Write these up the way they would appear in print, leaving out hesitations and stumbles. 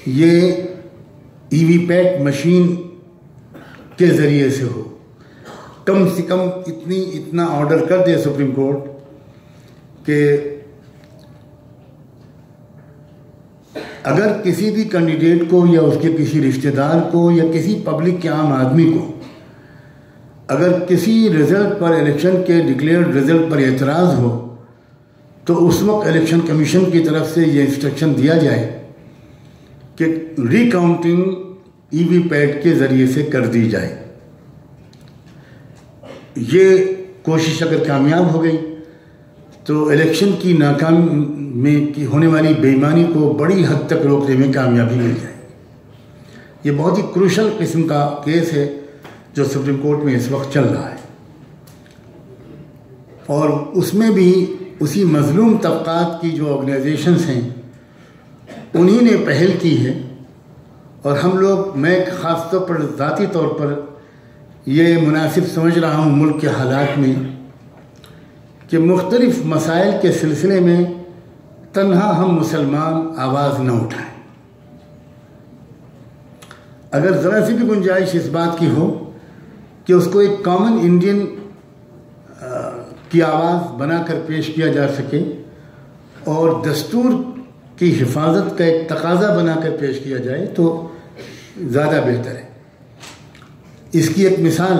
ये ईवीपैट मशीन के ज़रिए से हो। कम से कम इतना ऑर्डर कर दे सुप्रीम कोर्ट कि अगर किसी भी कैंडिडेट को या उसके किसी रिश्तेदार को या किसी पब्लिक के आम आदमी को अगर किसी रिज़ल्ट पर, इलेक्शन के डिक्लेयर्ड रिज़ल्ट पर एतराज़ हो, तो उस वक्त इलेक्शन कमीशन की तरफ से ये इंस्ट्रक्शन दिया जाए कि रिकाउंटिंग ईवीपैट के ज़रिए से कर दी जाए। ये कोशिश अगर कामयाब हो गई तो इलेक्शन की नाकाम में की होने वाली बेईमानी को बड़ी हद तक रोकने में कामयाबी मिल जाएगी। ये बहुत ही क्रूशल किस्म का केस है जो सुप्रीम कोर्ट में इस वक्त चल रहा है, और उसमें भी उसी मजलूम तबकात की जो ऑर्गेनाइजेशंस हैं उन्हीं ने पहल की है। और हम लोग, मैं ख़ास तौर पर ज़ाती तौर पर ये मुनासिब समझ रहा हूँ मुल्क के हालात में कि मुख्तलिफ मसाइल के सिलसिले में तन्हा हम मुसलमान आवाज़ न उठाएं। अगर ज़रा सी भी गुंजाइश इस बात की हो कि उसको एक कॉमन इंडियन की आवाज़ बनाकर पेश किया जा सके और दस्तूर की हिफाजत का एक तकाज़ा बनाकर पेश किया जाए तो ज़्यादा बेहतर है। इसकी एक मिसाल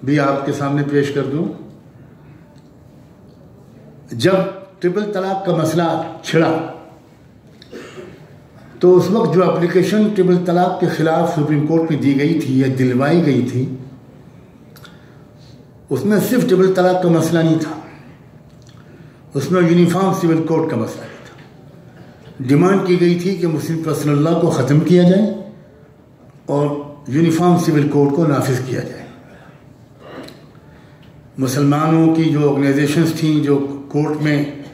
भी आपके सामने पेश कर दूं। जब ट्रिपल तलाक का मसला छिड़ा तो उस वक्त जो एप्लीकेशन ट्रिपल तलाक के ख़िलाफ़ सुप्रीम कोर्ट में दी गई थी या दिलवाई गई थी, उसमें सिर्फ ट्रिपल तलाक का मसला नहीं था, उसमें यूनिफॉर्म सिविल कोड का मसला भी था। डिमांड की गई थी कि मुस्लिम पर्सनल लॉ को ख़त्म किया जाए और यूनिफॉर्म सिविल कोड को नाफिज किया जाए। मुसलमानों की जो ऑर्गेनाइजेशंस थीं, जो कोर्ट में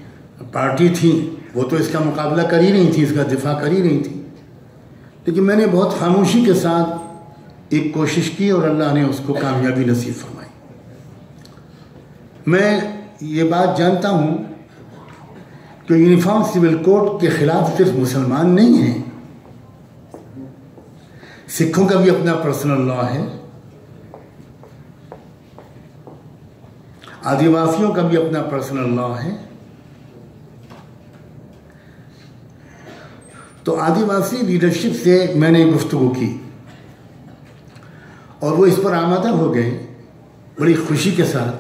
पार्टी थी, वो तो इसका मुकाबला कर ही नहीं थी, इसका दिफा कर ही नहीं थी। लेकिन मैंने बहुत खामोशी के साथ एक कोशिश की और अल्लाह ने उसको कामयाबी नसीब फरमाई। मैं ये बात जानता हूँ कि यूनिफॉर्म सिविल कोड के ख़िलाफ़ सिर्फ मुसलमान नहीं हैं, सिखों का भी अपना पर्सनल लॉ है, आदिवासियों का भी अपना पर्सनल लॉ है। तो आदिवासी लीडरशिप से मैंने गुफ्तगू की और वो इस पर आमादा हो गए बड़ी खुशी के साथ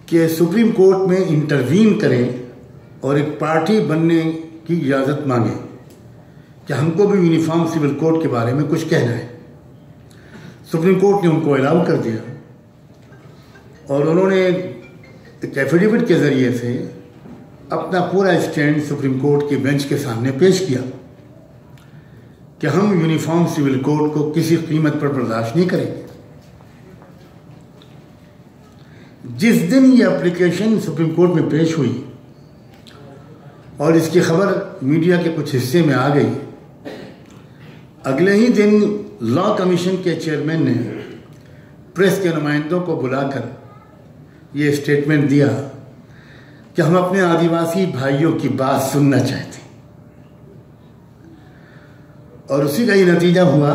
कि सुप्रीम कोर्ट में इंटरवीन करें और एक पार्टी बनने की इजाज़त मांगे कि हमको भी यूनिफॉर्म सिविल कोड के बारे में कुछ कहना है। सुप्रीम कोर्ट ने उनको अलाउ कर दिया और उन्होंने एक एफिडेविट के ज़रिए से अपना पूरा स्टैंड सुप्रीम कोर्ट के बेंच के सामने पेश किया कि हम यूनिफॉर्म सिविल कोड को किसी कीमत पर बर्दाश्त नहीं करेंगे। जिस दिन ये एप्लीकेशन सुप्रीम कोर्ट में पेश हुई और इसकी खबर मीडिया के कुछ हिस्से में आ गई, अगले ही दिन लॉ कमीशन के चेयरमैन ने प्रेस के नुमाइंदों को बुलाकर ये स्टेटमेंट दिया कि हम अपने आदिवासी भाइयों की बात सुनना चाहते हैं। और उसी का ही नतीजा हुआ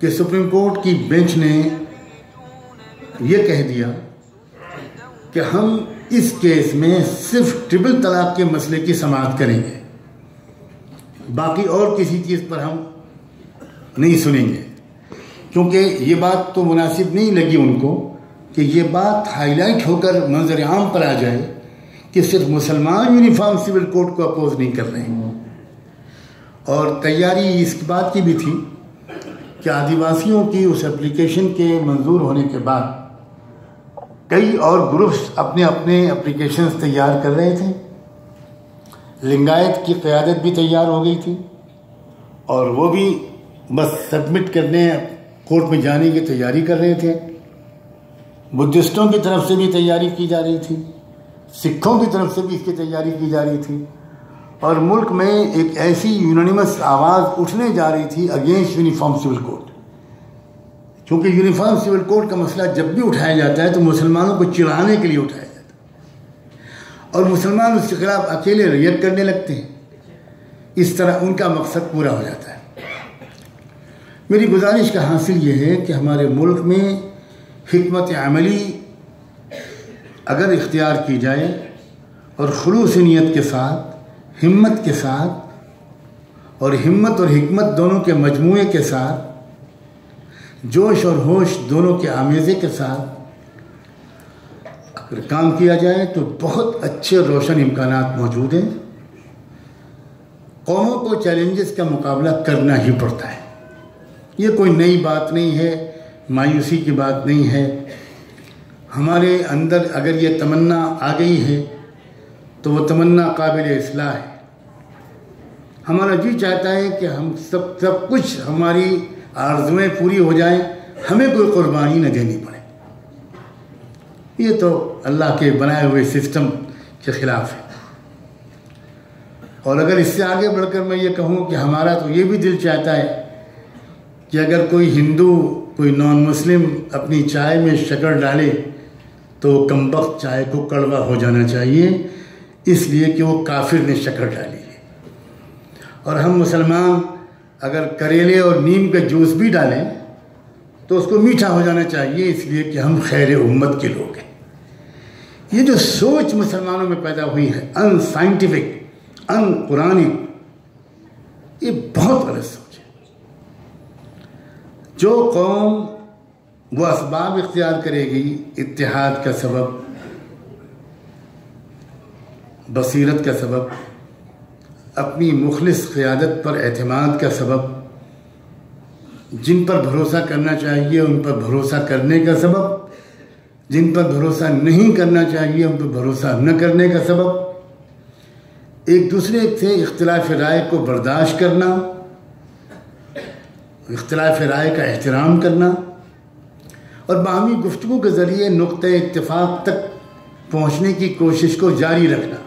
कि सुप्रीम कोर्ट की बेंच ने यह कह दिया कि हम इस केस में सिर्फ ट्रिपल तलाक के मसले की समाअत करेंगे, बाकी और किसी चीज़ पर हम नहीं सुनेंगे, क्योंकि ये बात तो मुनासिब नहीं लगी उनको कि ये बात हाईलाइट होकर मंजर आम पर आ जाए कि सिर्फ मुसलमान यूनिफॉर्म सिविल कोड को अपोज नहीं कर रहे हैं। और तैयारी इस बात की भी थी कि आदिवासियों की उस एप्लीकेशन के मंजूर होने के बाद कई और ग्रुप्स अपने अपने एप्लीकेशंस तैयार कर रहे थे। लिंगायत की क़यादत भी तैयार हो गई थी और वो भी बस सबमिट करने, कोर्ट में जाने की तैयारी कर रहे थे। बुद्धिस्टों की तरफ से भी तैयारी की जा रही थी, सिखों की तरफ से भी इसकी तैयारी की जा रही थी और मुल्क में एक ऐसी यूनानिमस आवाज़ उठने जा रही थी अगेंस्ट यूनिफॉर्म सिविल कोड। क्योंकि यूनिफॉर्म सिविल कोड का मसला जब भी उठाया जाता है तो मुसलमानों को चिढ़ाने के लिए उठाया जाता है और मुसलमान उसके खिलाफ अकेले रिएक्ट करने लगते हैं। इस तरह उनका मकसद पूरा हो जाता है। मेरी गुजारिश का हासिल ये है कि हमारे मुल्क में हिकमत अमली अगर इख्तियार की जाए और खुलूस नीयत के साथ, हिम्मत के साथ, और हिम्मत और हिकमत दोनों के मजमूए के साथ, जोश और होश दोनों के आमेज़े के साथ अगर काम किया जाए तो बहुत अच्छे रोशन इम्कानात मौजूद हैं। कौमों को चैलेंजेस का मुकाबला करना ही पड़ता है। ये कोई नई बात नहीं है, मायूसी की बात नहीं है। हमारे अंदर अगर ये तमन्ना आ गई है तो वो तमन्ना काबिल इस्लाह है। हमारा जी चाहता है कि हम सब कुछ हमारी आरज़ुएं पूरी हो जाएं, हमें कोई कुर्बानी न देनी पड़े। ये तो अल्लाह के बनाए हुए सिस्टम के ख़िलाफ़ है। और अगर इससे आगे बढ़कर मैं ये कहूँ कि हमारा तो ये भी दिल चाहता है कि अगर कोई हिंदू, कोई नॉन मुस्लिम अपनी चाय में शक्कर डाले तो कमबख्त चाय को कड़वा हो जाना चाहिए, इसलिए कि वो काफिर ने शक्कर डाली है। और हम मुसलमान अगर करेले और नीम का जूस भी डालें तो उसको मीठा हो जाना चाहिए, इसलिए कि हम खैर उम्मत के लोग हैं। ये जो सोच मुसलमानों में पैदा हुई है, अनसाइंटिफिक, अनकुरानिक, ये बहुत गलत सोच है। जो कौम वो असबाब इख्तियार करेगी, इत्तेहाद का सबब, बसीरत का सबब, अपनी मुखलिस क़ियादत पर एतमाद का सबब, जिन पर भरोसा करना चाहिए उन पर भरोसा करने का सबब, जिन पर भरोसा नहीं करना चाहिए उन पर भरोसा न करने का सबब, एक दूसरे से इख्तिलाफ राय को बर्दाश्त करना, इख्तिलाफ राय का एहतराम करना और बाहमी गुफ्तगू के ज़रिए नुक्ते इत्तिफाक तक पहुँचने की कोशिश को जारी रखना।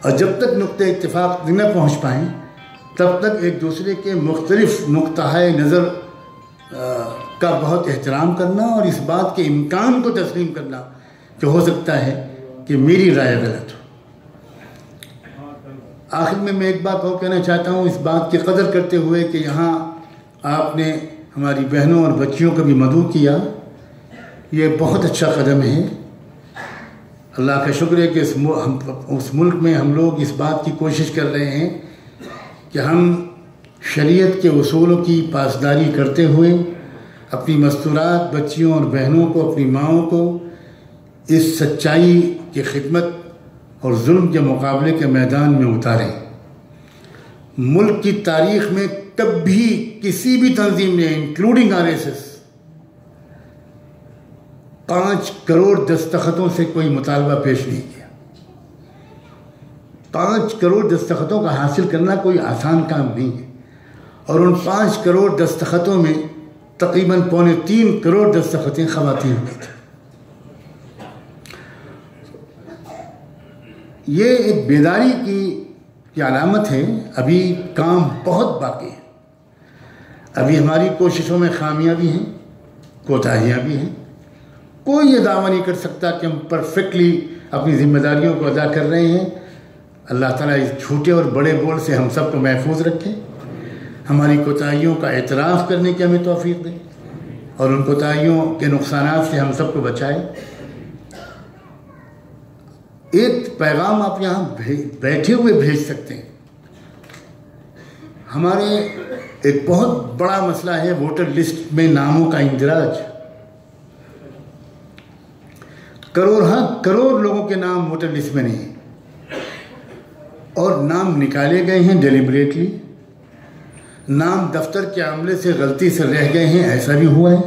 और जब तक नुक्ते इत्तिफाक न पहुँच पाएँ तब तक एक दूसरे के मुख्तलिफ नुक्ताए नज़र का बहुत एहतराम करना और इस बात के इम्कान को तस्लीम करना कि हो सकता है कि मेरी राय गलत हो। आखिर में मैं एक बात और कहना चाहता हूँ, इस बात की कदर करते हुए कि यहाँ आपने हमारी बहनों और बच्चियों का भी मदऊ किया, ये बहुत अच्छा कदम है। अल्लाह का शुक्र है कि उस मुल्क में हम लोग इस बात की कोशिश कर रहे हैं कि हम शरीयत के उसूलों की पासदारी करते हुए अपनी मस्तूरात बच्चियों और बहनों को, अपनी माओं को इस सच्चाई की खिदमत और जुल्म के मुकाबले के मैदान में उतारें। मुल्क की तारीख़ में कभी किसी भी तंजीम ने, इंक्लूडिंग RSS, 5 करोड़ दस्तखतों से कोई मुतालबा पेश नहीं किया। 5 करोड़ दस्तखतों का हासिल करना कोई आसान काम नहीं है। और उन 5 करोड़ दस्तखतों में तकरीबन 3.25 करोड़ दस्तखतें ख़वातीन की थी। ये एक बेदारी की अलामत है। अभी काम बहुत बाकी है। अभी हमारी कोशिशों में खामियां भी हैं, कोताहियां भी हैं। कोई ये दावा नहीं कर सकता कि हम परफेक्टली अपनी जिम्मेदारियों को अदा कर रहे हैं। अल्लाह ताला इस झूठे और बड़े बोल से हम सबको महफूज रखे, हमारी कोताहियों का एतराफ़ करने की हमें तौफीक दे और उन कोताहियों के नुकसानात से हम सबको बचाए। एक पैगाम आप यहाँ बैठे हुए भेज सकते हैं। हमारे एक बहुत बड़ा मसला है वोटर लिस्ट में नामों का इंदराज। करोड़ लोगों के नाम वोटर लिस्ट में नहीं है और नाम निकाले गए हैं डेलिबरेटली, नाम दफ्तर के अमले से गलती से रह गए हैं, ऐसा भी हुआ है।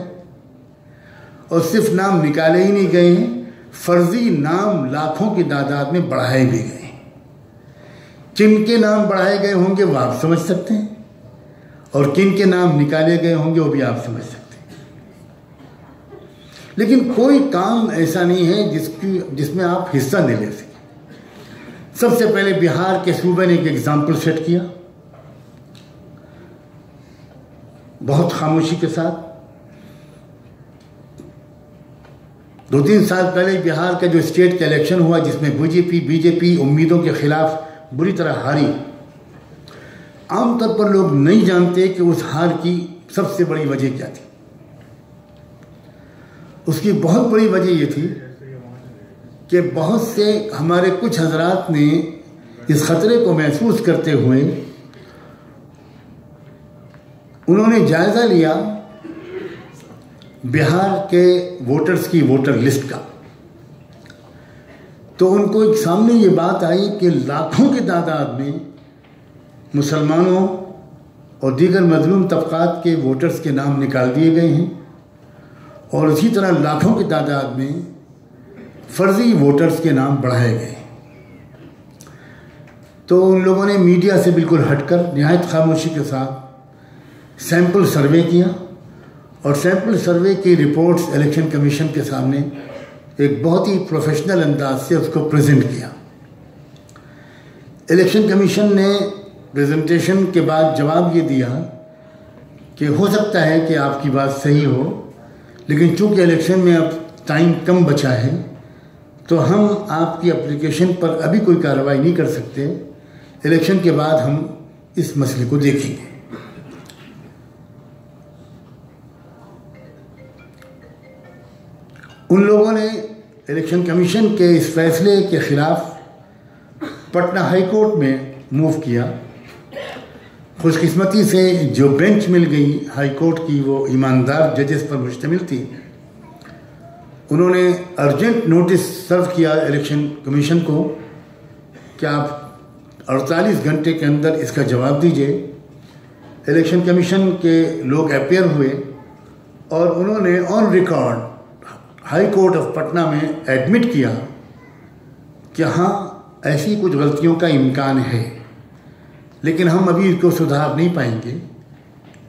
और सिर्फ नाम निकाले ही नहीं गए हैं, फर्जी नाम लाखों की तादाद में बढ़ाए भी गए हैं। किन के नाम बढ़ाए गए होंगे वो आप समझ सकते हैं और किन के नाम निकाले गए होंगे वो भी आप समझ सकते हैं। लेकिन कोई काम ऐसा नहीं है जिसमें आप हिस्सा नहीं ले सकें। सबसे पहले बिहार के सूबे ने एक एग्जाम्पल सेट किया, बहुत खामोशी के साथ। 2-3 साल पहले बिहार का जो स्टेट का इलेक्शन हुआ जिसमें बीजेपी उम्मीदों के खिलाफ बुरी तरह हारी, आमतौर पर लोग नहीं जानते कि उस हार की सबसे बड़ी वजह क्या थी। उसकी बहुत बड़ी वजह ये थी कि बहुत से हमारे कुछ हजरात ने इस खतरे को महसूस करते हुए उन्होंने जायज़ा लिया बिहार के वोटर्स की वोटर लिस्ट का। तो उनको एक सामने ये बात आई कि लाखों की तादाद में मुसलमानों और दीगर मजलूम तबकात के वोटर्स के नाम निकाल दिए गए हैं और उसी तरह लाखों की तादाद में फर्जी वोटर्स के नाम बढ़ाए गए। तो उन लोगों ने मीडिया से बिल्कुल हटकर निहायत खामोशी के साथ सैंपल सर्वे किया और सैंपल सर्वे की रिपोर्ट्स इलेक्शन कमीशन के सामने एक बहुत ही प्रोफेशनल अंदाज से उसको प्रेजेंट किया। इलेक्शन कमीशन ने प्रेजेंटेशन के बाद जवाब ये दिया कि हो सकता है कि आपकी बात सही हो, लेकिन चूंकि इलेक्शन में अब टाइम कम बचा है तो हम आपकी एप्लीकेशन पर अभी कोई कार्रवाई नहीं कर सकते। इलेक्शन के बाद हम इस मसले को देखेंगे। उन लोगों ने इलेक्शन कमीशन के इस फैसले के खिलाफ पटना हाई कोर्ट में मूव किया। खुशकिस्मती से जो बेंच मिल गई हाई कोर्ट की वो ईमानदार जजेस पर मुश्तमिल थी। उन्होंने अर्जेंट नोटिस सर्व किया इलेक्शन कमीशन को कि आप 48 घंटे के अंदर इसका जवाब दीजिए। इलेक्शन कमीशन के लोग अपेयर हुए और उन्होंने on record high court of Patna में एडमिट किया कि हाँ ऐसी कुछ गलतियों का इम्कान है, लेकिन हम अभी इसको सुधार नहीं पाएंगे।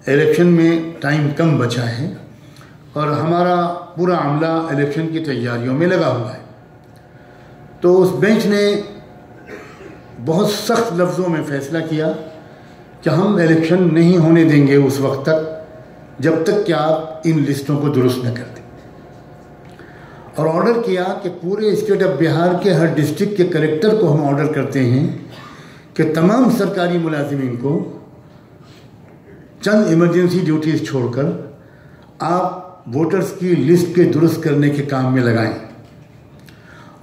इलेक्शन में टाइम कम बचा है और हमारा पूरा अमला इलेक्शन की तैयारियों में लगा हुआ है। तो उस बेंच ने बहुत सख्त लफ्ज़ों में फैसला किया कि हम इलेक्शन नहीं होने देंगे उस वक्त तक जब तक कि आप इन लिस्टों को दुरुस्त न कर दें, और ऑर्डर किया कि पूरे स्टेट ऑफ बिहार के हर डिस्ट्रिक्ट के कलेक्टर को हम ऑर्डर करते हैं कि तमाम सरकारी मुलाजिमीन को चंद इमरजेंसी ड्यूटीज़ छोड़कर आप वोटर्स की लिस्ट के दुरुस्त करने के काम में लगाएं।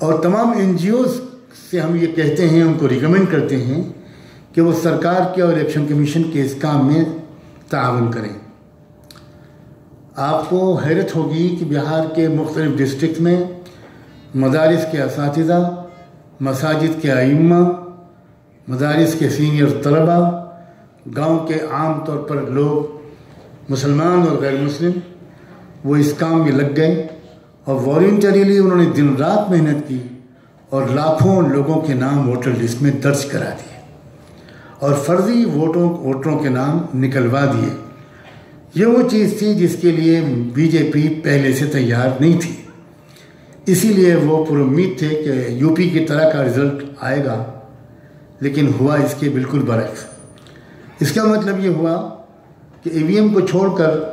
और तमाम NGOs से हम ये कहते हैं, उनको रिकमेंड करते हैं कि वो सरकार के और इलेक्शन कमीशन के इस काम में ताअवुन करें। आपको हैरत होगी कि बिहार के मुख्तलिफ डिस्ट्रिक्ट में मदारिस के असातिज़ा, मसाजिद के आइम्मा, मदारिस के सीनियर तलबा, गांव के आम तौर पर लोग मुसलमान और गैर मुस्लिम वो इस काम में लग गए और वॉलंटरीली उन्होंने दिन रात मेहनत की और लाखों लोगों के नाम वोटर लिस्ट में दर्ज करा दिए और फर्जी वोटरों के नाम निकलवा दिए। ये वो चीज़ थी जिसके लिए बीजेपी पहले से तैयार नहीं थी। इसीलिए वो पुरुम्मीद थे कि यूपी की तरह का रिज़ल्ट आएगा, लेकिन हुआ इसके बिल्कुल बरक्स। इसका मतलब ये हुआ कि EVM को छोड़कर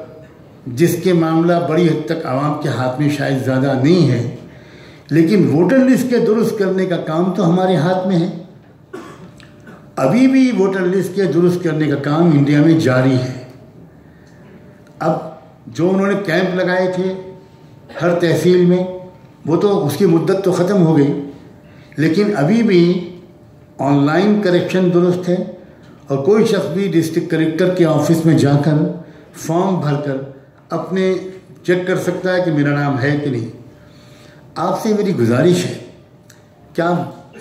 जिसके मामला बड़ी हद तक आवाम के हाथ में शायद ज़्यादा नहीं है, लेकिन वोटर लिस्ट के दुरुस्त करने का काम तो हमारे हाथ में है। अभी भी वोटर लिस्ट के दुरुस्त करने का काम इंडिया में जारी है। अब जो उन्होंने कैंप लगाए थे हर तहसील में, वो तो उसकी मुद्दत तो ख़त्म हो गई, लेकिन अभी भी ऑनलाइन करेक्शन दुरुस्त है और कोई शख्स भी डिस्ट्रिक्ट कलेक्टर के ऑफिस में जाकर फॉर्म भरकर अपने चेक कर सकता है कि मेरा नाम है कि नहीं। आपसे मेरी गुजारिश है, क्या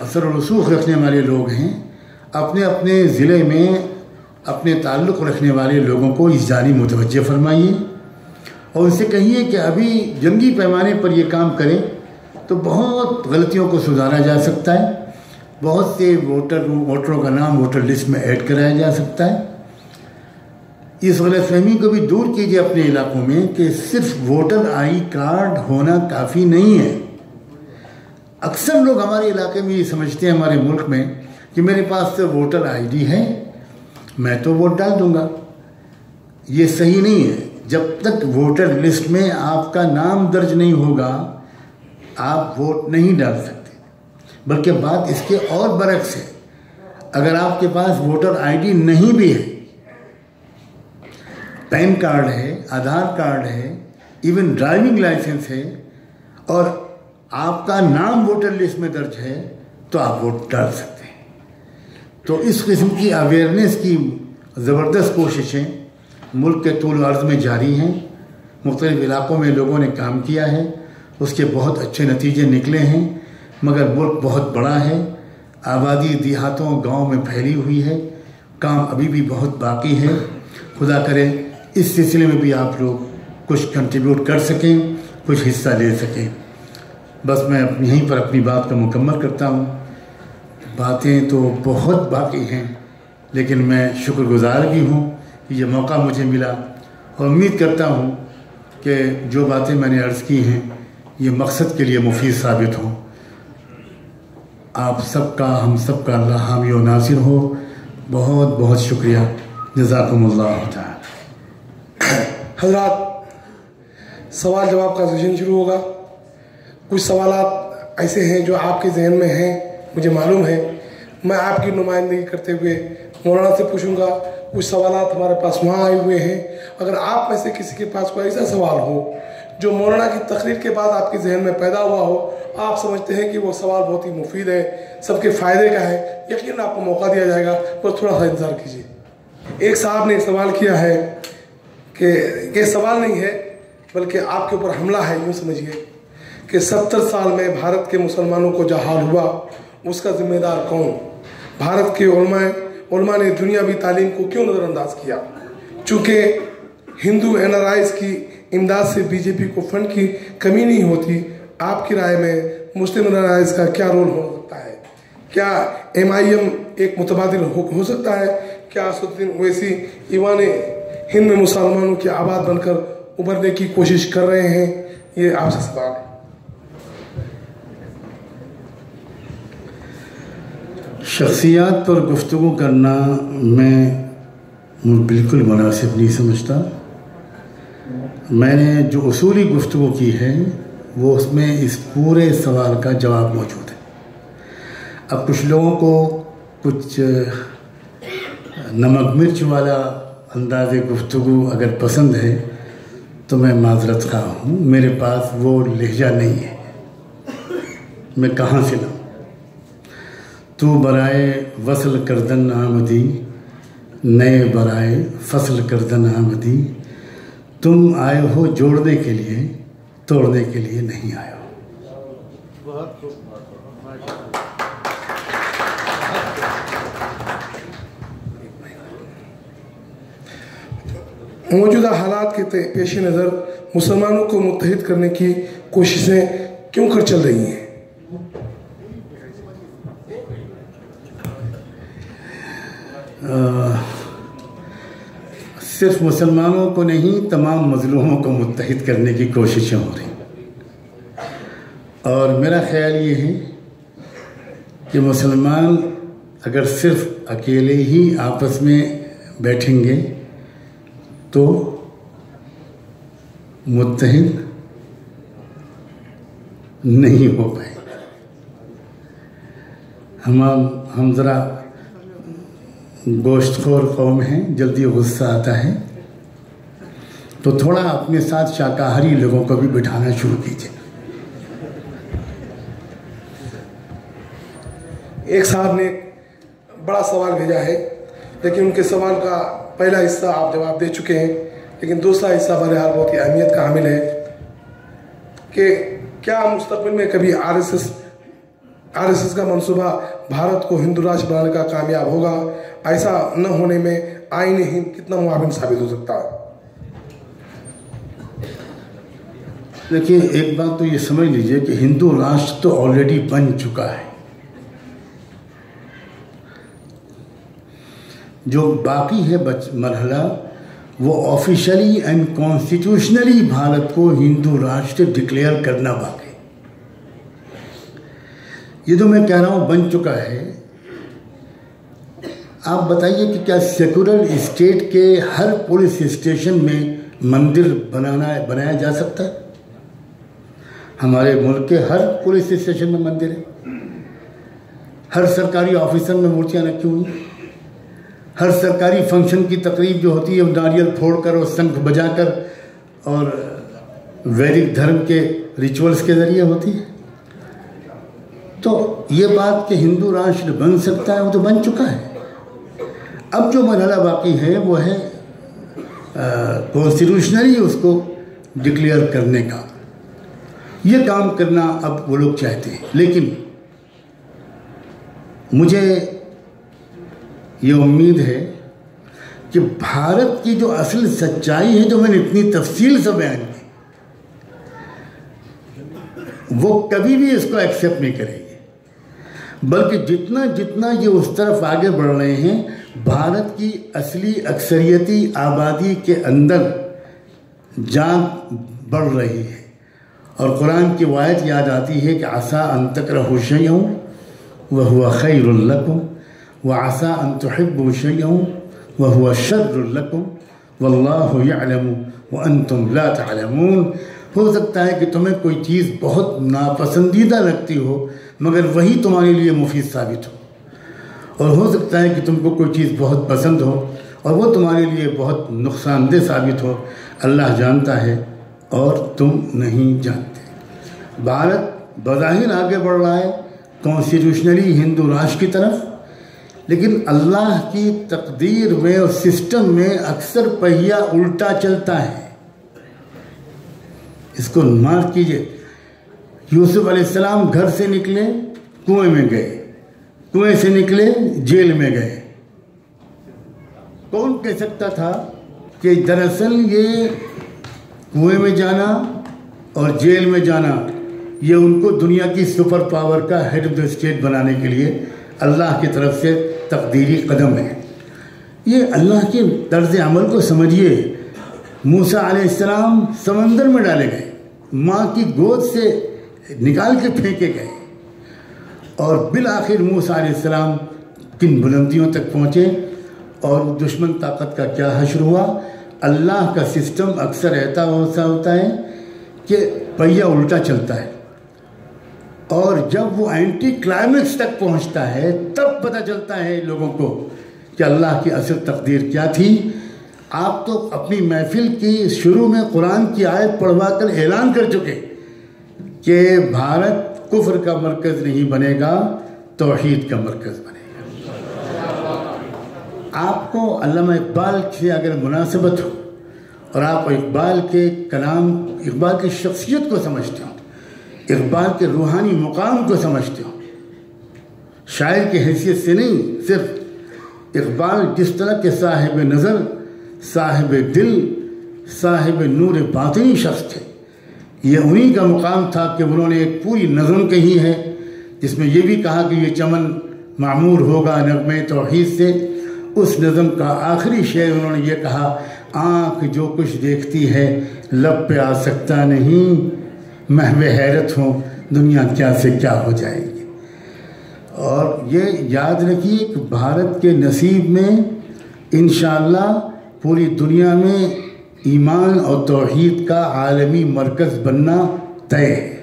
असर और रसूख रखने वाले लोग हैं, अपने अपने ज़िले में अपने ताल्लुक़ रखने वाले लोगों को इस जानिब मुतवज्जे फरमाइए और उनसे कहिए कि अभी जंगी पैमाने पर ये काम करें तो बहुत गलतियों को सुधारा जा सकता है। बहुत से वोटरों का नाम वोटर लिस्ट में ऐड कराया जा सकता है। इस गलतफहमी को भी दूर कीजिए अपने इलाकों में कि सिर्फ वोटर आई कार्ड होना काफ़ी नहीं है। अक्सर लोग हमारे इलाके में ये समझते हैं, हमारे मुल्क में, कि मेरे पास तो वोटर ID है, मैं तो वोट डाल दूंगा। ये सही नहीं है। जब तक वोटर लिस्ट में आपका नाम दर्ज नहीं होगा आप वोट नहीं डाल सकते। बल्कि बात इसके और बरक्स है, अगर आपके पास वोटर आईडी नहीं भी है, पैन कार्ड है, आधार कार्ड है, इवन ड्राइविंग लाइसेंस है और आपका नाम वोटर लिस्ट में दर्ज है, तो आप वोट डाल सकते हैं। तो इस किस्म की अवेयरनेस की ज़बरदस्त कोशिशें मुल्क के तूल अर्ज़ में जारी हैं। मुख्तलिफ़ इलाक़ों में लोगों ने काम किया है, उसके बहुत अच्छे नतीजे निकले हैं। मगर मुल्क बहुत बड़ा है, आबादी देहातों गाँव में फैली हुई है, काम अभी भी बहुत बाकी है। खुदा करे इस सिलसिले में भी आप लोग कुछ कंट्रीब्यूट कर सकें, कुछ हिस्सा ले सकें। बस मैं यहीं पर अपनी बात को मुकम्मल करता हूँ। बातें तो बहुत बाकी हैं, लेकिन मैं शुक्रगुज़ार भी हूँ कि ये मौका मुझे मिला और उम्मीद करता हूँ कि जो बातें मैंने अर्ज़ की हैं ये मकसद के लिए मुफीद साबित हों। आप सबका, हम सबका अल्लाह हामी और नासिर हो। बहुत बहुत शुक्रिया। जज़ाकुमुल्लाह तआला। हज़रात, सवाल जवाब का सेशन शुरू होगा। कुछ सवालात ऐसे हैं जो आपके जहन में हैं, मुझे मालूम है। मैं आपकी नुमाइंदगी करते हुए मौलाना से पूछूंगा। कुछ सवालात हमारे पास वहाँ आए हुए हैं। अगर आप में से किसी के पास कोई ऐसा सवाल हो जो मौलाना की तकरीर के बाद आपके जहन में पैदा हुआ हो, आप समझते हैं कि वो सवाल बहुत ही मुफीद है, सबके फ़ायदे का है, यकीन आपको मौका दिया जाएगा, पर थोड़ा सा इंतज़ार कीजिए। एक साहब ने सवाल किया है कि ये सवाल नहीं है बल्कि आपके ऊपर हमला है, यूँ समझिए कि 70 साल में भारत के मुसलमानों को जो हाल हुआ उसका जिम्मेदार कौन? भारत के उलमा ने दुनियावी तालीम को क्यों नज़रअंदाज किया? चूँकि हिंदू NRIs की इमदाद से बीजेपी को फंड की कमी नहीं होती, आपकी राय में मुस्लिम NRIs का क्या रोल हो सकता है? क्या MIM एक मुतबादिल हो सकता है? क्या असदुद्दीन ओवैसी ईवान हिंद में मुसलमानों की आबाद बनकर उभरने की कोशिश कर रहे हैं? ये आपसे सवाल है। शख्सियात पर गुफ्तगू करना मैं बिल्कुल मुनासिब नहीं समझता। मैंने जो उसूली गुफ्तगू की है वो उसमें इस पूरे सवाल का जवाब मौजूद है। अब कुछ लोगों को कुछ नमक मिर्च वाला अंदाज़ गुफ्तगू अगर पसंद है तो मैं माज़रत खा हूँ, मेरे पास वो लहजा नहीं है। मैं कहाँ से लाऊँ? तू बराए वसल करदन आमदी, नए बराए फसल करदन आमदी। तुम आए हो जोड़ने के लिए, तोड़ने के लिए नहीं आए हो। मौजूदा हालात के पेश नज़र मुसलमानों को मुत्तहिद करने की कोशिशें क्यों कर चल रही हैं? सिर्फ मुसलमानों को नहीं, तमाम मज़लूमों को मुत्तहिद करने की कोशिशें हो रही। और मेरा ख़्याल ये है कि मुसलमान अगर सिर्फ अकेले ही आपस में बैठेंगे तो मुत्तहिद नहीं हो पाए। हम ज़रा गोश्तखोर कौम हैं, जल्दी गुस्सा आता है, तो थोड़ा अपने साथ शाकाहारी लोगों को भी बिठाना शुरू कीजिए। एक साहब ने एक बड़ा सवाल भेजा है, लेकिन उनके सवाल का पहला हिस्सा आप जवाब दे चुके हैं, लेकिन दूसरा हिस्सा बहरहाल बहुत ही अहमियत का हामिल है कि क्या मुस्तकबिल में कभी RSS का मंसूबा भारत को हिंदू राष्ट्र बनाने का कामयाब होगा? ऐसा न होने में आईन हिंद कितना मुआविन साबित हो सकता है? देखिए, एक बात तो ये समझ लीजिए कि हिंदू राष्ट्र तो ऑलरेडी बन चुका है। जो बाकी है मरहला, वो ऑफिशियली एंड कॉन्स्टिट्यूशनली भारत को हिंदू राष्ट्र डिक्लेयर करना बाकी। ये तो मैं कह रहा हूँ बन चुका है। आप बताइए कि क्या सेकुलर स्टेट के हर पुलिस स्टेशन में मंदिर बनाया जा सकता है? हमारे मुल्क के हर पुलिस स्टेशन में मंदिर है। हर सरकारी ऑफिसर में मूर्तियाँ रखी हुई हैं। हर सरकारी फंक्शन की तकरीब जो होती है वो नारियल फोड़कर और शंख बजाकर और वैदिक धर्म के रिचुअल्स के ज़रिए होती है। तो ये बात कि हिंदू राष्ट्र बन सकता है वो तो बन चुका है। अब जो मरहला बाकी है वो है कॉन्स्टिट्यूशनली उसको डिक्लेयर करने का। ये काम करना अब वो लोग चाहते हैं, लेकिन मुझे ये उम्मीद है कि भारत की जो असल सच्चाई है, जो मैंने इतनी तफसील से बयान की, वो कभी भी इसको एक्सेप्ट नहीं करेंगे। बल्कि जितना जितना ये उस तरफ आगे बढ़ रहे हैं, भारत की असली अक्सरियती आबादी के अंदर जान बढ़ रही है। और कुरान की आयत याद आती है कि आसा अन तकरहू शैअन व हुवा खैरुल लकुम व आसा अन तुहिब्बू शैअन व हुवा शर्रुल लकुम वल्लाहु यअलमु व अंतुम ला तअलमून। हो सकता है कि तुम्हें कोई चीज़ बहुत नापसंदीदा लगती हो मगर वही तुम्हारे लिए मुफीद साबित हो, और हो सकता है कि तुमको कोई चीज़ बहुत पसंद हो और वो तुम्हारे लिए बहुत नुकसानदेह साबित हो। अल्लाह जानता है और तुम नहीं जानते। भारत बज़ाहिर आगे बढ़ रहा है कॉन्स्टिट्यूशनली हिंदू राष्ट्र की तरफ, लेकिन अल्लाह की तकदीर में और सिस्टम में अक्सर पहिया उल्टा चलता है। इसको मार्क कीजिए। यूसुफ अलैहिस्सलाम घर से निकले, कुएं में गए, कुएं से निकले, जेल में गए। कौन कह सकता था कि दरअसल ये कुएं में जाना और जेल में जाना ये उनको दुनिया की सुपर पावर का हेड ऑफ द स्टेट बनाने के लिए अल्लाह की तरफ से तकदीरी कदम है। ये अल्लाह के तर्ज अमल को समझिए। मूसा अलैहिस्सलाम समंदर में डाले गए, माँ की गोद से निकाल के फेंके गए, और बिल आखिर मूसा अलैहिस्सलाम किन बुलंदियों तक पहुँचे और दुश्मन ताकत का क्या हश्र हुआ। अल्लाह का सिस्टम अक्सर ऐसा होता है कि पहिया उल्टा चलता है, और जब वो एंटी क्लाइमेक्स तक पहुंचता है तब पता चलता है लोगों को कि अल्लाह की असल तकदीर क्या थी। आप तो अपनी महफिल की शुरू में कुरान की आयत पढ़वा कर ऐलान कर चुके कि भारत कुफ्र का मरकज़ नहीं बनेगा, तौहीद का मरकज़ बनेगा। आपको अल्लामा इकबाल से अगर मुनासिबत हो और आप इकबाल के कलाम, इकबाल की शख्सियत को समझते हो, इकबाल के रूहानी मुकाम को समझते हो, शायर की हैसियत से नहीं, सिर्फ इकबाल जिस तरह के साहिब नज़र, साहिब दिल, साहिब नूर बातिनी शख्स थे, ये उन्हीं का मुकाम था कि उन्होंने एक पूरी नज़म कही है जिसमें यह भी कहा कि ये चमन मामूर होगा नग़्मे तौहीद से। उस नज़म का आखिरी शेर उन्होंने ये कहा, आँख जो कुछ देखती है लब पे आ सकता नहीं, महवे हैरत हो दुनिया क्या से क्या हो जाएगी। और ये याद रखिए कि भारत के नसीब में इंशाअल्लाह पूरी दुनिया में ईमान और तौहीद का आलमी मरकज़ बनना तय है।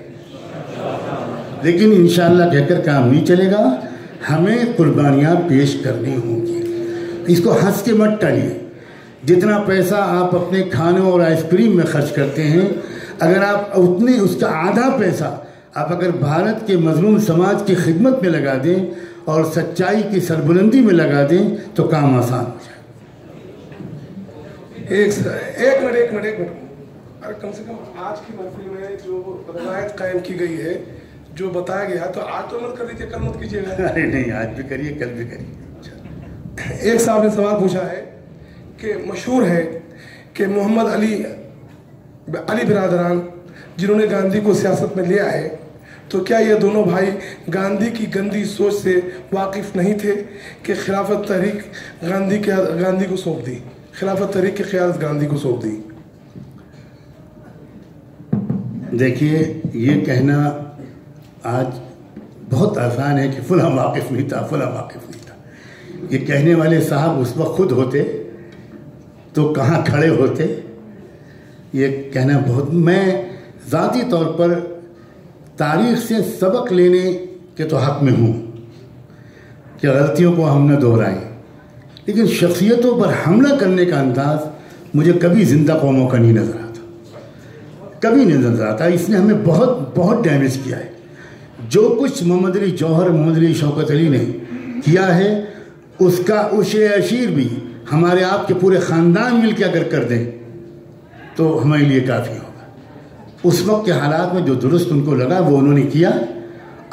लेकिन इंशाअल्लाह कहकर काम नहीं चलेगा, हमें कुर्बानियाँ पेश करनी होंगी। इसको हंस के मत टालिए। जितना पैसा आप अपने खानों और आइसक्रीम में खर्च करते हैं, अगर आप उतने उसका आधा पैसा आप अगर भारत के मजलूम समाज की खिदमत में लगा दें और सच्चाई की सरबुलंदी में लगा दें तो काम आसान हो जाए। एक मिनट। अरे कम से कम आज की महफिल में जो रवायत कायम की गई है, जो बताया गया, तो आज तो मत कर दीजिए, कल मत कीजिएगा। अरे नहीं, आज भी करिए, कल भी करिए। एक साहब ने सवाल पूछा है कि मशहूर है कि मोहम्मद अली बिरादरान जिन्होंने गांधी को सियासत में ले आए, तो क्या ये दोनों भाई गांधी की गंदी सोच से वाकिफ नहीं थे कि खिलाफत तहरीक गांधी को सौंप दी, खिलाफत तहरीक की क़यादत गांधी को सौंप दी? देखिए, ये कहना आज बहुत आसान है कि फुला वाकिफ नहीं था, फुला वाकिफ नहीं था। ये कहने वाले साहब उस वक्त खुद होते तो कहाँ खड़े होते। ये कहना बहुत, मैं ज़ाती तौर पर तारीख़ से सबक लेने के तो हक़ में हूँ, कि गलतियों को हम न दोहराएं, लेकिन शख्सियतों पर हमला करने का अंदाज मुझे कभी जिंदा कौमों का नहीं नज़र आता, कभी नहीं नज़र आता। इसने हमें बहुत बहुत डैमेज किया है। जो कुछ मोहम्मद अली जौहर, मोहम्मद अली शौकत अली ने किया है, उसका उशरे अशीर भी हमारे आपके पूरे ख़ानदान मिल के अगर कर दें तो हमारे लिए काफ़ी होगा। उस वक्त के हालात में जो दुरुस्त उनको लगा वो उन्होंने किया,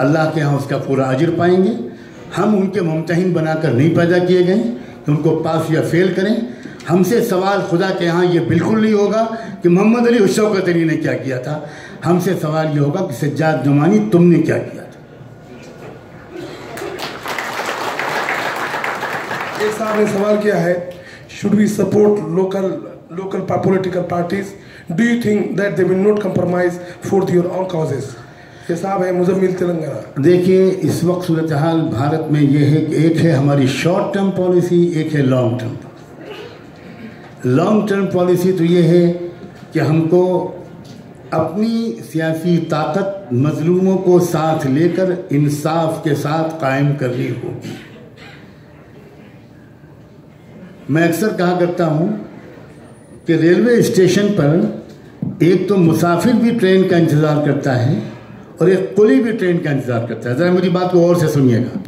अल्लाह के यहाँ उसका पूरा अजर पाएंगे। हम उनके मुमतहिन बनाकर नहीं पैदा किए गए कि उनको पास या फेल करें। हमसे सवाल खुदा के यहाँ ये बिल्कुल नहीं होगा कि मोहम्मद अली शौकत अली ने क्या किया था। हमसे सवाल ये होगा कि सज्जाद नुमानी तुमने क्या किया था। एक साहब ने सवाल किया है, should we support local political parties, do you think that they will not compromise for your own causes. ये साहब है मुजम्मिल तेलंगाना। देखिए, इस वक्त सूरत हाल भारत में ये है कि एक है हमारी शॉर्ट टर्म पॉलिसी, एक है long term. Long term policy तो ये है कि हमको अपनी सियासी ताकत मजलूमों को साथ लेकर इंसाफ के साथ कायम करनी होगी। मैं अक्सर कहा करता हूँ कि रेलवे स्टेशन पर एक तो मुसाफिर भी ट्रेन का इंतज़ार करता है और एक कुली भी ट्रेन का इंतज़ार करता है। ज़रा मेरी बात को और से सुनिएगा।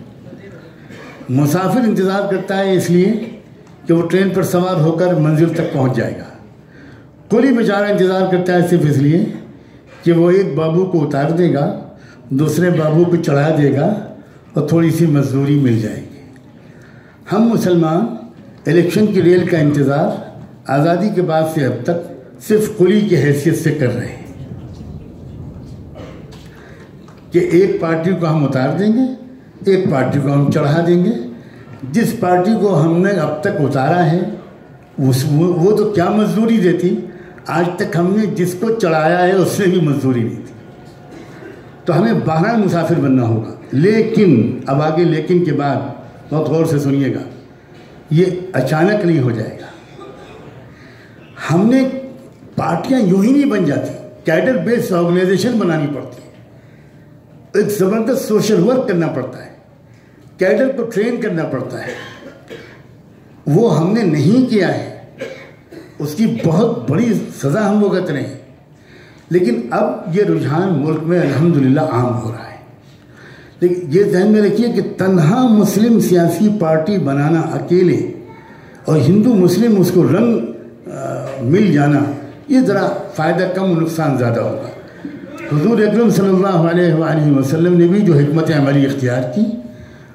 मुसाफिर इंतज़ार करता है इसलिए कि वो ट्रेन पर सवार होकर मंजिल तक पहुंच जाएगा। कुली बेचारा इंतज़ार करता है सिर्फ इसलिए कि वो एक बाबू को उतार देगा, दूसरे बाबू को चढ़ा देगा और थोड़ी सी मजदूरी मिल जाएगी। हम मुसलमान इलेक्शन की रेल का इंतज़ार आज़ादी के बाद से अब तक सिर्फ कुली की हैसियत से कर रहे हैं कि एक पार्टी को हम उतार देंगे, एक पार्टी को हम चढ़ा देंगे। जिस पार्टी को हमने अब तक उतारा है वो तो क्या मजदूरी देती, आज तक हमने जिसको चढ़ाया है उससे भी मजदूरी नहीं थी। तो हमें बहरहाल मुसाफिर बनना होगा। लेकिन अब आगे लेकिन के बाद बहुत गौर से सुनिएगा, ये अचानक नहीं हो जाएगा। हमने पार्टियां यूं ही नहीं बन जाती, कैडर बेस्ड ऑर्गेनाइजेशन बनानी पड़ती है, एक ज़बरदस्त सोशल वर्क करना पड़ता है, कैडर को ट्रेन करना पड़ता है। वो हमने नहीं किया है, उसकी बहुत बड़ी सज़ा हम भुगत रहे हैं। लेकिन अब ये रुझान मुल्क में अल्हम्दुलिल्लाह आम हो रहा है। लेकिन ये ध्यान में रखिए कि तन्हा मुस्लिम सियासी पार्टी बनाना अकेले और हिंदू मुस्लिम उसको रंग मिल जाना, ये ज़रा फ़ायदा कम, नुकसान ज़्यादा होगा। हुज़ूर अकरम सल्लल्लाहु अलैहि वसल्लम ने भी जो हिकमत अमली इख्तियार की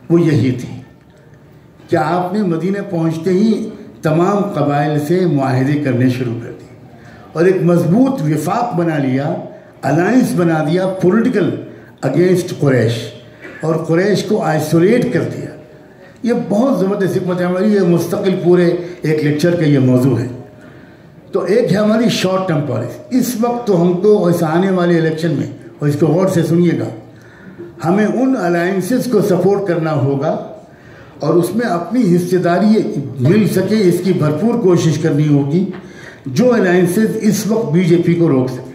वो यही थी कि आपने मदीने पहुँचते ही तमाम कबाइल से मुआहदे करने शुरू कर दिए और एक मजबूत विफाक बना लिया, अलायंस बना दिया पॉलिटिकल अगेंस्ट कुरैश, और कुरैश को आइसोलेट कर दिया। ये बहुत ज़बरदस्त हिकमत अमली है, मुस्तकिल पूरे एक लेक्चर का ये मौजू है। तो एक है हमारी शॉर्ट टर्म पॉलिसी। इस वक्त तो हमको इस आने वाले इलेक्शन में, और इसको गौर से सुनिएगा, हमें उन अलायंसेस को सपोर्ट करना होगा और उसमें अपनी हिस्सेदारी मिल सके इसकी भरपूर कोशिश करनी होगी, जो अलायंसेस इस वक्त बीजेपी को रोक सके।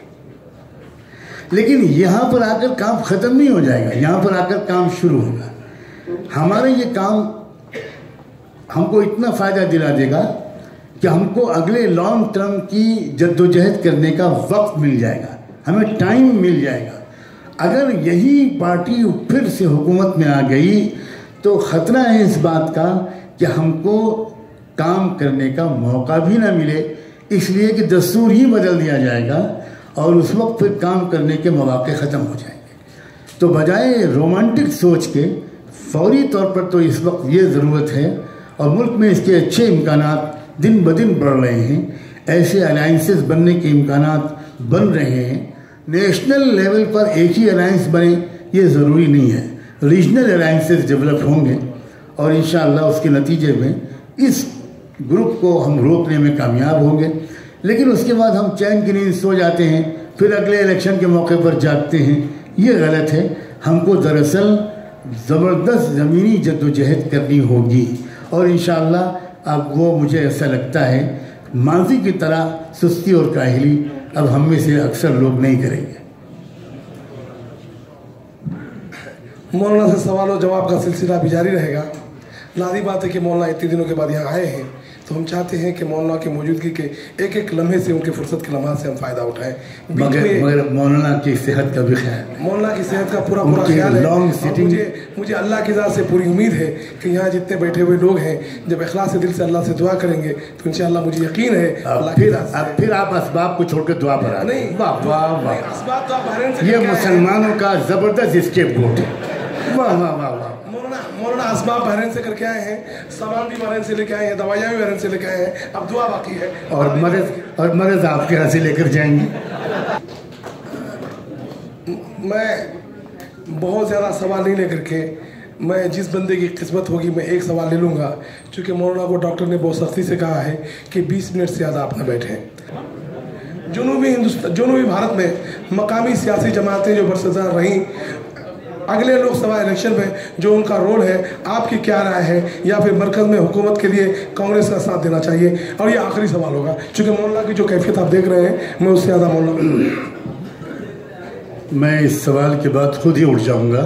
लेकिन यहाँ पर आकर काम ख़त्म नहीं हो जाएगा, यहाँ पर आकर काम शुरू होगा। हमारा ये काम हमको इतना फ़ायदा दिला देगा कि हमको अगले लॉन्ग टर्म की जद्दोजहद करने का वक्त मिल जाएगा, हमें टाइम मिल जाएगा। अगर यही पार्टी फिर से हुकूमत में आ गई तो ख़तरा है इस बात का कि हमको काम करने का मौका भी ना मिले, इसलिए कि दस्तूर ही बदल दिया जाएगा और उस वक्त फिर काम करने के मौके ख़त्म हो जाएंगे। तो बजाय रोमांटिक सोच के फौरी तौर पर तो इस वक्त ये ज़रूरत है, और मुल्क में इसके अच्छे इम्कानात दिन ब दिन बढ़ रहे हैं, ऐसे अलायंसेस बनने के इम्कानात बन रहे हैं। नेशनल लेवल पर एक ही अलायंस बने ये ज़रूरी नहीं है, रीजनल अलायंसेस डेवलप होंगे और इंशाअल्लाह उसके नतीजे में इस ग्रुप को हम रोकने में कामयाब होंगे। लेकिन उसके बाद हम चैन की नींद सो जाते हैं, फिर अगले इलेक्शन के मौके पर जागते हैं, ये गलत है। हमको दरअसल ज़बरदस्त ज़मीनी जद्दोजहद करनी होगी और इंशाअल्लाह अब वो मुझे ऐसा लगता है माजी की तरह सुस्ती और काहिली अब हम में से अक्सर लोग नहीं करेंगे। मौलाना से सवाल और जवाब का सिलसिला भी जारी रहेगा। लाज़मी बात है कि मौलाना इतने दिनों के बाद यहाँ आए हैं, तो हम चाहते हैं कि मौलाना की मौजूदगी के एक एक लम्हे से, उनके फुर्सत के लम्हा से हम फ़ायदा उठाएं। मगर मौलाना की सेहत का भी ख्याल, मौलाना की सेहत का पूरा ख्याल है। मुझे अल्लाह की ज़ात से पूरी उम्मीद है कि यहाँ जितने बैठे हुए लोग हैं, जब इखलास से दिल से अल्लाह से दुआ करेंगे तो इंशाअल्लाह मुझे यकीन है फिर आप असबाब को छोड़कर दुआ पर नहीं। वाह वाह वाह, असबाब तो आप बहरीन से, ये मुसलमानों का ज़बरदस्त स्केपगोट है। वाह वाह वाह वाह। मौलाना असबाब बहरीन से करके आए हैं, सामान भी बहरीन से लेके आए हैं, दवाइयाँ भी बहरीन से लेके आए हैं, अब दुआ बाकी है और मदद आपके यहाँ से लेकर जाएंगे। मैं बहुत ज़्यादा सवाल नहीं लेकर के, मैं जिस बंदे की किस्मत होगी मैं एक सवाल ले लूँगा, क्योंकि मौलाना को डॉक्टर ने बहुत सख्ती से कहा है कि 20 मिनट से ज़्यादा आप न बैठें। जुनूबी भारत में मकामी सियासी जमातें जो बरसदार रहीं, अगले लोकसभा इलेक्शन में जो उनका रोल है, आपकी क्या राय है? या फिर मरकज़ में हुकूमत के लिए कांग्रेस का साथ देना चाहिए? और ये आखिरी सवाल होगा, क्योंकि मौलाना की जो कैफियत आप देख रहे हैं, मैं उससे ज़्यादा मौलाना, मैं इस सवाल के बाद खुद ही उठ जाऊंगा।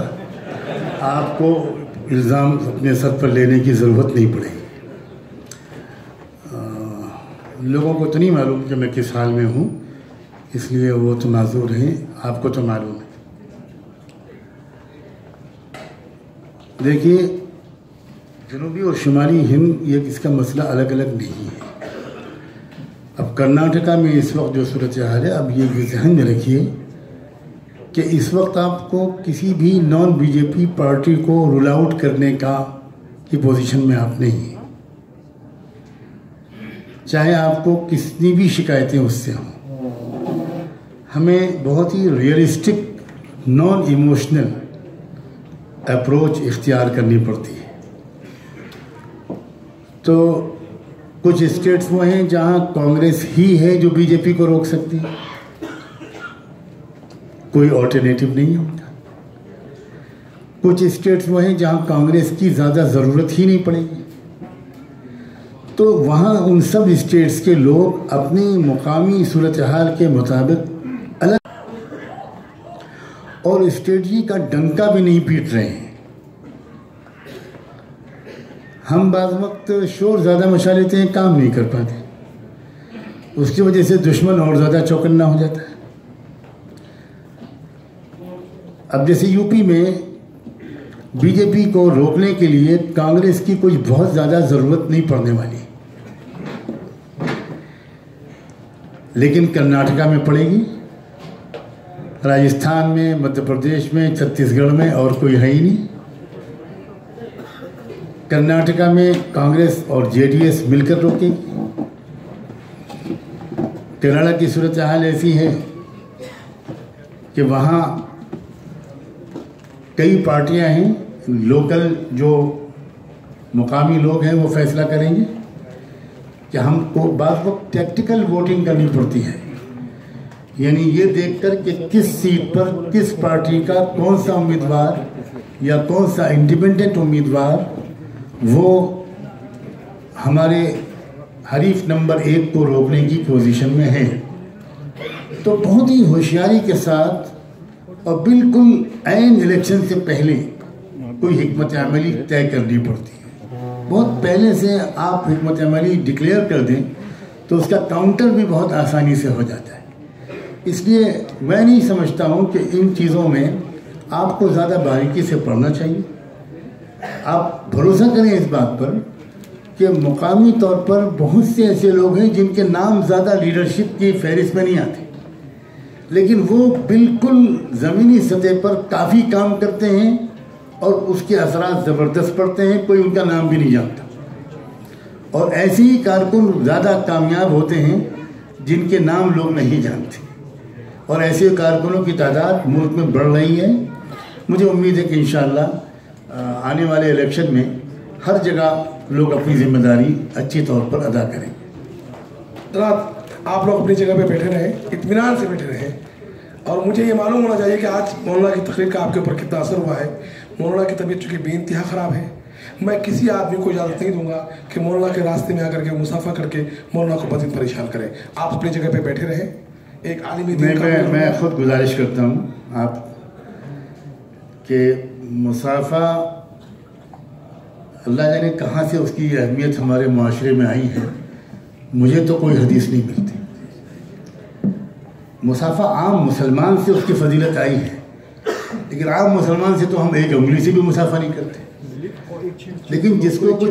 आपको इल्ज़ाम अपने सर पर लेने की ज़रूरत नहीं पड़ेगी। लोगों को तो नहीं मालूम कि मैं किस हाल में हूँ, इसलिए वो तो माजूर हैं, आपको तो मालूम है। देखिए, जनूबी और शुमाली हिंद ये इसका मसला अलग अलग नहीं है। अब कर्नाटका में इस वक्त जो सूरत हाल है, अब ये ध्यान में रखिए कि इस वक्त आपको किसी भी नॉन बीजेपी पार्टी को रूल आउट करने की पोजीशन में आप नहीं हैं, चाहे आपको कितनी भी शिकायतें उससे हों। हमें बहुत ही रियलिस्टिक, नॉन इमोशनल अप्रोच इख्तियार करनी पड़ती है। तो कुछ स्टेट्स वो हैं जहां कांग्रेस ही है जो बीजेपी को रोक सकती है, कोई ऑल्टरनेटिव नहीं है उनका। कुछ स्टेट्स वो हैं जहां कांग्रेस की ज़्यादा ज़रूरत ही नहीं पड़ेगी, तो वहाँ उन सब स्टेट्स के लोग अपनी मुकामी सूरत हाल के मुताबिक अलग और स्ट्रेटजी का डंका भी नहीं पीट रहे हैं। हम बाज़ वक्त शोर ज़्यादा मचा लेते हैं, काम नहीं कर पाते, उसकी वजह से दुश्मन और ज़्यादा चौकन्ना हो जाता है। अब जैसे यूपी में बीजेपी को रोकने के लिए कांग्रेस की कुछ बहुत ज़्यादा ज़रूरत नहीं पड़ने वाली, लेकिन कर्नाटका में पड़ेगी, राजस्थान में, मध्य प्रदेश में, छत्तीसगढ़ में, और कोई है ही नहीं। कर्नाटका में कांग्रेस और जेडीएस मिलकर रोकेगी। केरला की सूरत हाल ऐसी है कि वहाँ कई पार्टियां हैं, लोकल जो मुकामी लोग हैं वो फैसला करेंगे कि हमको बाद वक्त टैक्टिकल वोटिंग करनी पड़ती है, यानी ये देखकर कि किस सीट पर किस पार्टी का कौन सा उम्मीदवार या कौन सा इंडिपेंडेंट उम्मीदवार वो हमारे हरीफ नंबर 1 को रोकने की पोजीशन में है। तो बहुत ही होशियारी के साथ और बिल्कुल ऐन इलेक्शन से पहले कोई हिकमत अमली तय करनी पड़ती है। बहुत पहले से आप हिकमत अमली डिक्लेयर कर दें तो उसका काउंटर भी बहुत आसानी से हो जाता है। इसलिए मैं नहीं समझता हूँ कि इन चीज़ों में आपको ज़्यादा बारीकी से पढ़ना चाहिए। आप भरोसा करें इस बात पर कि मुकामी तौर पर बहुत से ऐसे लोग हैं जिनके नाम ज़्यादा लीडरशिप की फहरिस्त में नहीं आते, लेकिन वो बिल्कुल ज़मीनी सतह पर काफ़ी काम करते हैं और उसके असरात ज़बरदस्त पड़ते हैं, कोई उनका नाम भी नहीं जानता। और ऐसे ही कारकुन ज़्यादा कामयाब होते हैं जिनके नाम लोग नहीं जानते, और ऐसे कारकुनों की तादाद मुल्क में बढ़ रही है। मुझे उम्मीद है कि इंशाअल्लाह आने वाले इलेक्शन में हर जगह लोग अपनी जिम्मेदारी अच्छी तौर पर अदा करें। आप लोग अपनी जगह पे बैठे रहें, इत्मीनान से बैठे रहें, और मुझे ये मालूम होना चाहिए कि आज मौलाना की तकरीर का आपके ऊपर कितना असर हुआ है। मौलाना की तबीयत चूँकि बेइंतहा ख़राब है, मैं किसी आदमी को इजाज़त नहीं दूंगा कि मौलाना के रास्ते में आकर के मुसाफा करके मौलाना को मज़ीद परेशान करें। आप अपनी जगह पर बैठे रहें। एक आलिमी मैं खुद गुजारिश करता हूँ आप कि मुसाफा अल्लाह जाने कहाँ से उसकी अहमियत हमारे माशरे में आई है, मुझे तो कोई हदीस नहीं मिलती। मुसाफा आम मुसलमान से उसकी फजीलत आई है, लेकिन आम मुसलमान से तो हम एक उंगली से भी मुसाफा नहीं करते। लेकिन जिसको कुछ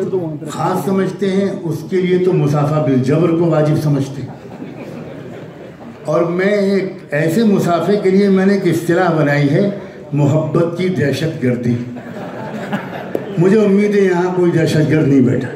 खास समझते हैं उसके लिए तो मुसाफा बिलजबर को वाजिब समझते हैं। और मैं एक ऐसे मुसाफे के लिए मैंने एक इस्तिलाह बनाई है, मोहब्बत की दहशत गर्दी। मुझे उम्मीद है यहाँ कोई दहशतगर्द नहीं बैठा।